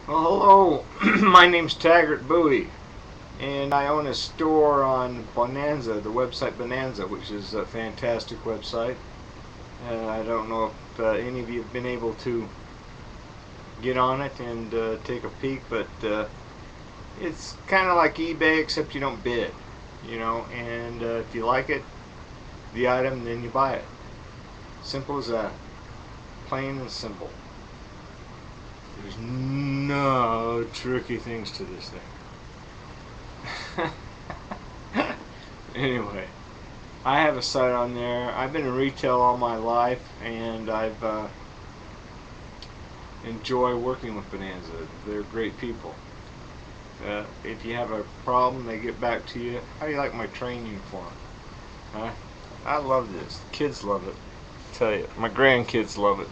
Well, hello, my name's Taggart Bowie, and I own a store on Bonanza, the website Bonanza, which is a fantastic website. I don't know if any of you have been able to get on it and take a peek, but it's kind of like eBay except you don't bid, and if you like it, the item, then you buy it. Simple as that. Plain and simple. There's no tricky things to this thing. Anyway, I have a site on there. I've been in retail all my life, and I've enjoy working with Bonanza. They're great people. If you have a problem, they get back to you. How do you like my train uniform? Huh? I love this. The kids love it. I tell you, my grandkids love it.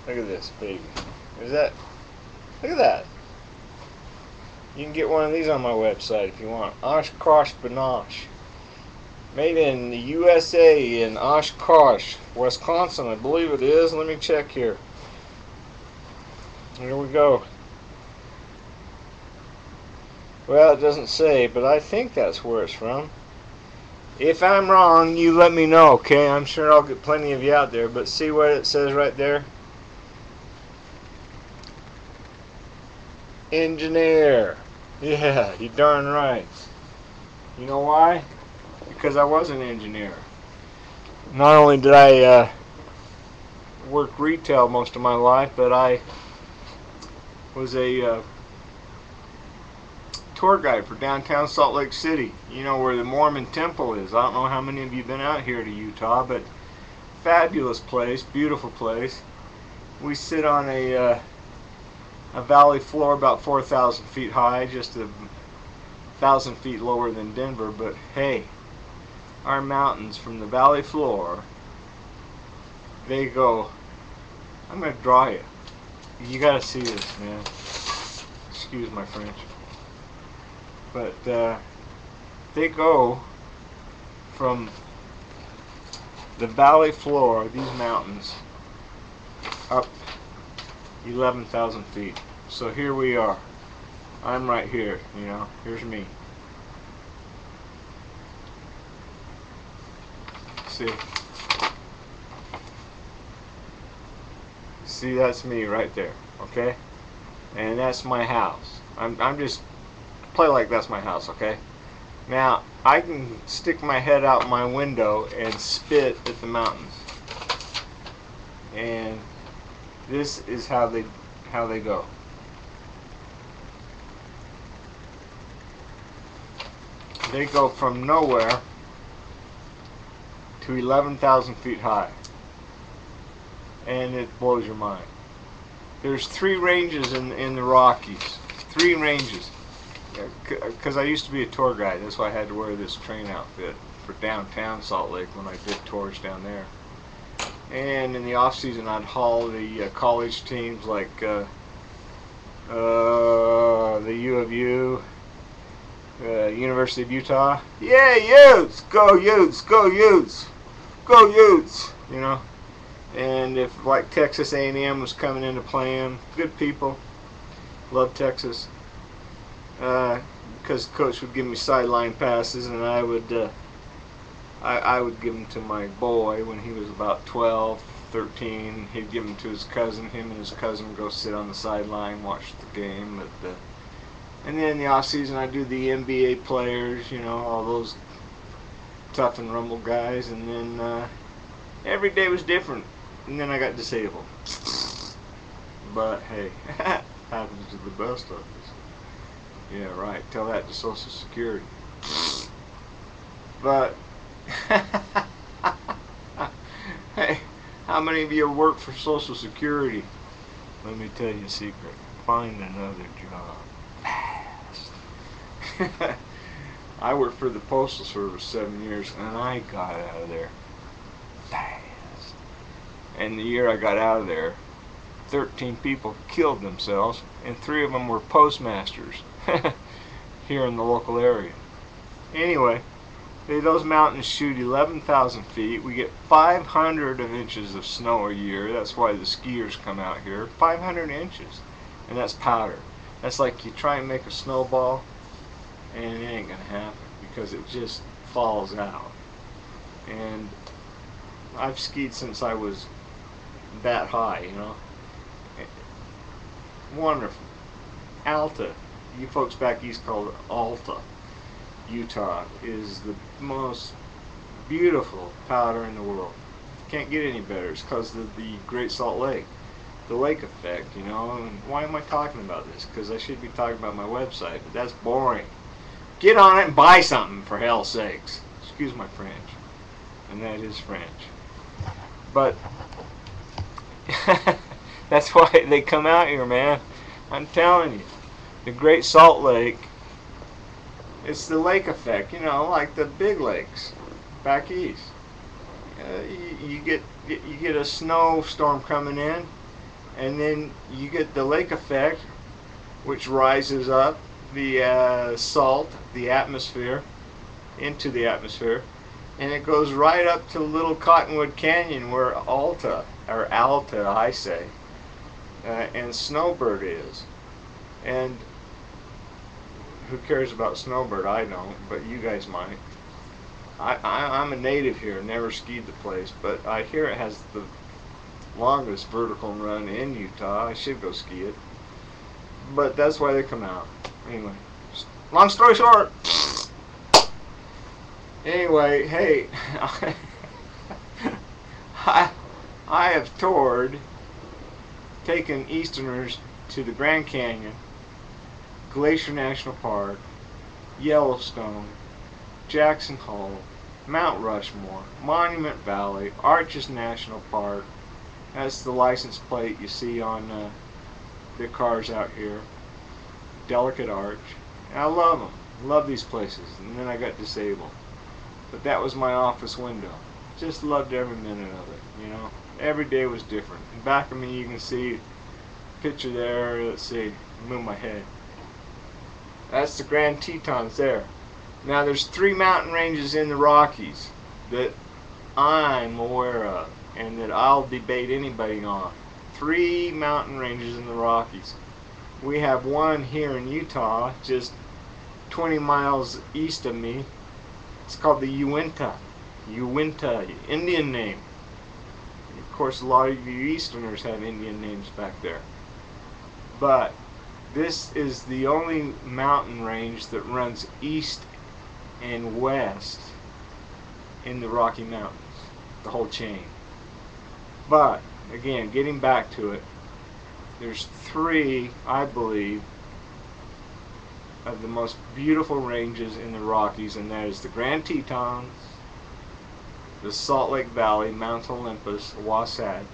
Look at this baby. Is that? Look at that. You can get one of these on my website if you want. Oshkosh Binosh. Made in the USA in Oshkosh, Wisconsin, I believe it is. Let me check here. Here we go. Well, it doesn't say, but I think that's where it's from. If I'm wrong, you let me know, okay? I'm sure I'll get plenty of you out there, but see what it says right there? Engineer. Yeah, you darn right. You know why? Because I was an engineer. Not only did I work retail most of my life, but I was a tour guide for downtown Salt Lake City. You know where the Mormon temple is. I don't know how many of you have been out here to Utah, but fabulous place, beautiful place. We sit on a valley floor about 4,000 feet high, just 1,000 feet lower than Denver, but hey, our mountains from the valley floor, they go, I'm going to draw you. You got to see this, man. Excuse my French. But they go from the valley floor, these mountains, up 11,000 feet. So here we are. I'm right here, here's me. See, that's me right there, okay? And that's my house. I'm just play like that's my house, okay? Now I can stick my head out my window and spit at the mountains, and this is how they go. They go from nowhere to 11,000 feet high, and it blows your mind. There's 3 ranges in the Rockies. 3 ranges. Because I used to be a tour guide, that's why I had to wear this train outfit for downtown Salt Lake when I did tours down there. And in the off season, I'd haul the college teams like the U of U, University of Utah. Yeah, Utes! Go Utes! Go Utes! Go Utes! And if like Texas A&M was coming into playing, good people, love Texas. Because coach would give me sideline passes, and I would give them to my boy when he was about 12, 13. He'd give them to his cousin. Him and his cousin would go sit on the sideline, watch the game. And then in the off season, I do the NBA players, all those tough and rumble guys. And then every day was different. And then I got disabled. But hey, happens to the best of us. Yeah, right. Tell that to Social Security. But hey, how many of you work for Social Security? Let me tell you a secret. Find another job fast. I worked for the Postal Service 7 years, and I got out of there fast. And the year I got out of there, 13 people killed themselves, and 3 of them were postmasters here in the local area. Anyway, those mountains shoot 11,000 feet. We get 500 inches of snow a year. That's why the skiers come out here. 500 inches. and that's powder. That's like you try and make a snowball, and it ain't gonna happen because it just falls out. And I've skied since I was that high, you know. Wonderful. Alta, you folks back east call it Alta, Utah, is the most beautiful powder in the world. Can't get any better. It's because of the Great Salt Lake, the lake effect, you know. And why am I talking about this? Because I should be talking about my website, but that's boring. Get on it and buy something, for hell's sakes. Excuse my French, and that is French. But that's why they come out here, man. I'm telling you, the Great Salt Lake, it's the lake effect, you know, like the big lakes back east. You get a snowstorm coming in, and then you get the lake effect, which rises up the salt, the atmosphere, into the atmosphere, and it goes right up to Little Cottonwood Canyon where Alta, I say, and Snowbird is. And who cares about Snowbird? I don't, but you guys might. I'm a native here, never skied the place, but I hear it has the longest vertical run in Utah. I should go ski it. But that's why they come out. Anyway, long story short. Anyway, hey, I have toured, taken Easterners to the Grand Canyon, Glacier National Park, Yellowstone, Jackson Hole, Mount Rushmore, Monument Valley, Arches National Park. That's the license plate you see on the cars out here. Delicate Arch. And I love them. Love these places. And then I got disabled. But that was my office window. Just loved every minute of it, you know. Every day was different. In back of me you can see a picture there. Let's see. Move my head. That's the Grand Tetons there. Now there's 3 mountain ranges in the Rockies that I'm aware of and that I'll debate anybody on. 3 mountain ranges in the Rockies. We have one here in Utah, just 20 miles east of me. It's called the Uinta. Uinta, Indian name. Of course, a lot of you Easterners have Indian names back there. But this is the only mountain range that runs east and west in the Rocky Mountains, the whole chain. But again, getting back to it, there's 3, I believe, of the most beautiful ranges in the Rockies, and that is the Grand Tetons, the Salt Lake Valley, Mount Olympus, Wasatch,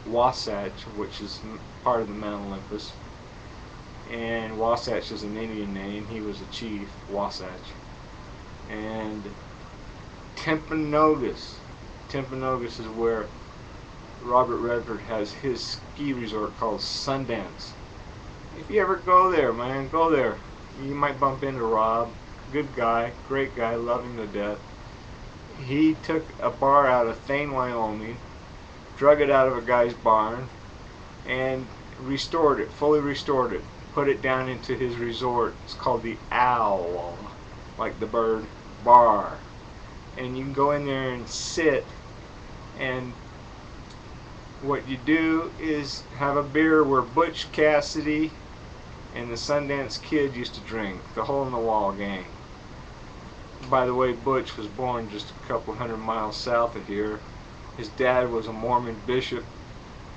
which is part of the Mount Olympus, and Wasatch is an Indian name. He was a chief, Wasatch. And Timpanogos. Timpanogos is where Robert Redford has his ski resort called Sundance. If you ever go there, man, go there. You might bump into Rob. Good guy, great guy, love him to death. He took a bar out of Thane, Wyoming, drug it out of a guy's barn, and restored it, fully restored it. Put it down into his resort. It's called the Owl, like the bird, bar. And you can go in there and sit, and what you do is have a beer where Butch Cassidy and the Sundance Kid used to drink, the Hole in the Wall gang. By the way, Butch was born just a couple 100 miles south of here. His dad was a Mormon bishop,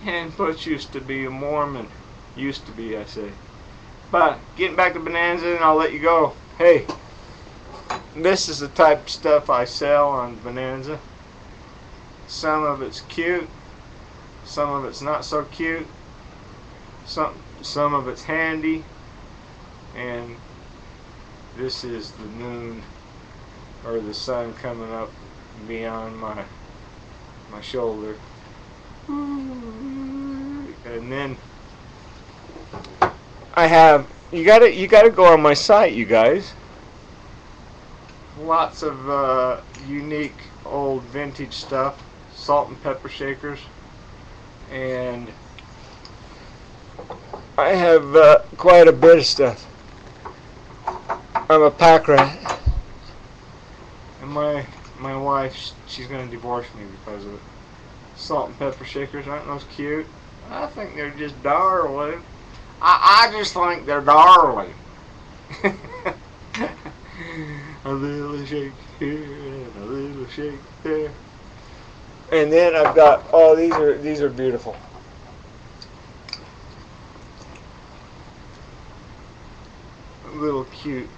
and Butch used to be a Mormon. Used to be, I say. But getting back to Bonanza, and I'll let you go. Hey, this is the type of stuff I sell on Bonanza. Some of it's cute, some of it's not so cute, some of it's handy, and this is the moon or the sun coming up beyond my shoulder. And then I have, you gotta go on my site, you guys. Lots of unique old vintage stuff, salt and pepper shakers, and I have quite a bit of stuff. I'm a pack rat. And my wife, she's going to divorce me because of it. Salt and pepper shakers, aren't those cute? I think they're just darling. I just think they're darling. A little shake here and a little shake there. And then I've got, oh, these are beautiful. Little cute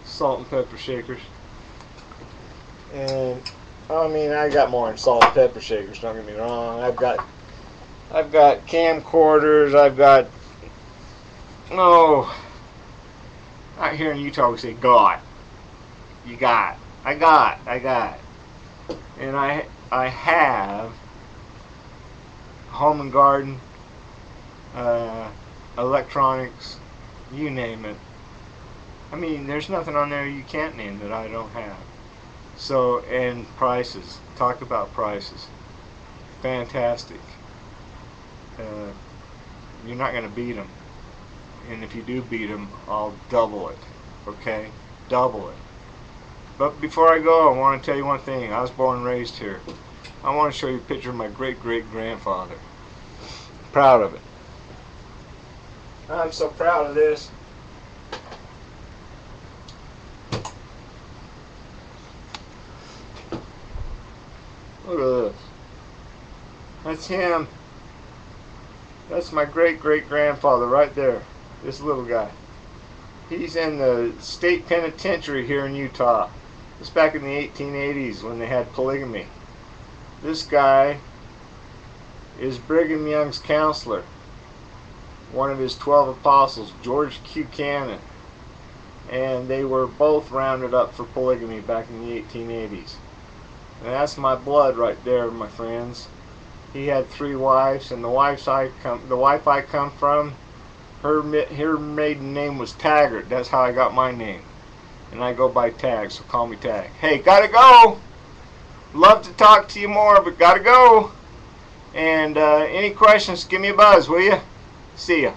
salt and pepper shakers. And I mean, I got more than salt and pepper shakers, don't get me wrong. I've got camcorders, I've got, oh, out here in Utah we say got. You got. I got. And I have home and garden, electronics, you name it. I mean, there's nothing on there you can't name that I don't have. So, and prices. Talk about prices. Fantastic. You're not going to beat them. And if you do beat them, I'll double it. Okay? Double it. But before I go, I want to tell you one thing. I was born and raised here. I want to show you a picture of my great-great-grandfather. Proud of it. I'm so proud of this. Look at this. That's him. That's my great-great-grandfather right there. This little guy. He's in the state penitentiary here in Utah. It's back in the 1880s when they had polygamy. This guy is Brigham Young's counselor. One of his 12 apostles, George Q. Cannon. And they were both rounded up for polygamy back in the 1880s. And that's my blood right there, my friends. He had 3 wives, and the wife I come from, her maiden name was Taggart. That's how I got my name. And I go by Tag, so call me Tag. Hey, gotta go! Love to talk to you more, but gotta go! And any questions, give me a buzz, will you? See ya.